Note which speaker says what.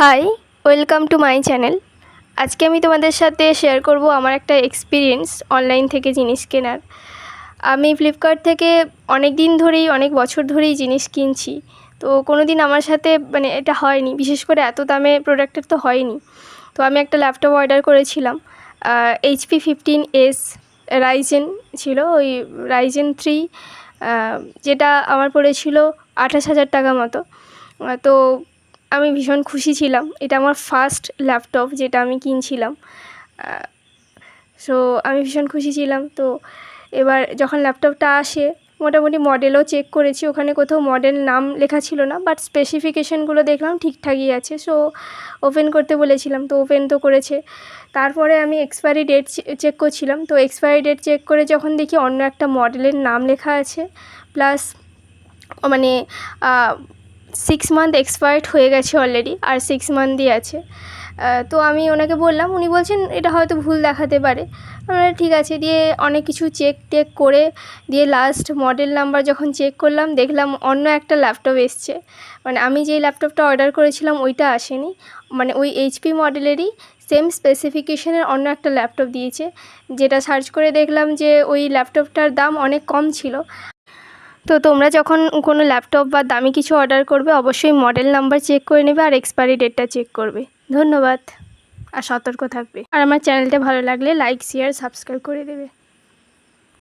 Speaker 1: High, welcome to my channel. আজকে আমি তোমাদের সাথে শেয়ার করব আমার একটা এক্সপিরিয়েন্স অনলাইন থেকে জিনিস কেনার। আমি ফ্লিপকার্ট থেকে অনেক দিন ধরেই, অনেক বছর ধরেই জিনিস কিনছি। তো কোনো দিন আমার সাথে এটা হয়নি, বিশেষ করে এত দামে প্রোডাক্টের তো হয়নি। তো আমি একটা ল্যাপটপ অর্ডার করেছিলাম, HP 15S রাইজেন ছিল, ওই রাইজেন 3, যেটা আমার পড়েছিল 28,000 টাকা মতো। তো আমি ভীষণ খুশি ছিলাম, এটা আমার ফার্স্ট ল্যাপটপ যেটা আমি কিনছিলাম। সো আমি ভীষণ খুশি ছিলাম। তো এবার যখন ল্যাপটপটা আসে, মোটামুটি মডেলও চেক করেছি, ওখানে কোথাও মডেল নাম লেখা ছিল না, বাট স্পেসিফিকেশানগুলো দেখলাম ঠিকঠাকই আছে। সো ওপেন করতে বলেছিলাম, তো ওপেন তো করেছে। তারপরে আমি এক্সপায়ারি ডেট চেক করছিলাম, তো এক্সপায়ারি ডেট চেক করে যখন দেখি অন্য একটা মডেলের নাম লেখা আছে, প্লাস 6 মান্থ এক্সপায়ার্ড হয়ে গেছে অলরেডি, আর 6 মান্থই আছে। তো আমি ওনাকে বললাম, উনি বলছেন এটা হয়তো ভুল দেখাতে পারে। ঠিক আছে, দিয়ে অনেক কিছু চেক করে দিয়ে লাস্ট মডেল নাম্বার যখন চেক করলাম, দেখলাম অন্য একটা ল্যাপটপ এসছে। আমি যেই ল্যাপটপটা অর্ডার করেছিলাম ওইটা আসেনি, ওই HP মডেলেরই সেম স্পেসিফিকেশনের অন্য একটা ল্যাপটপ দিয়েছে, যেটা সার্চ করে দেখলাম যে ওই ল্যাপটপটার দাম অনেক কম ছিল। তো তোমরা যখন কোনো ল্যাপটপ বা দামি কিছু অর্ডার করবে, অবশ্যই মডেল নাম্বার চেক করে নেবে আর এক্সপায়ারি ডেটটা চেক করবে। ধন্যবাদ, আর সতর্ক থাকবে। আর আমার চ্যানেলটা ভালো লাগলে লাইক, শেয়ার, সাবস্ক্রাইব করে দেবে।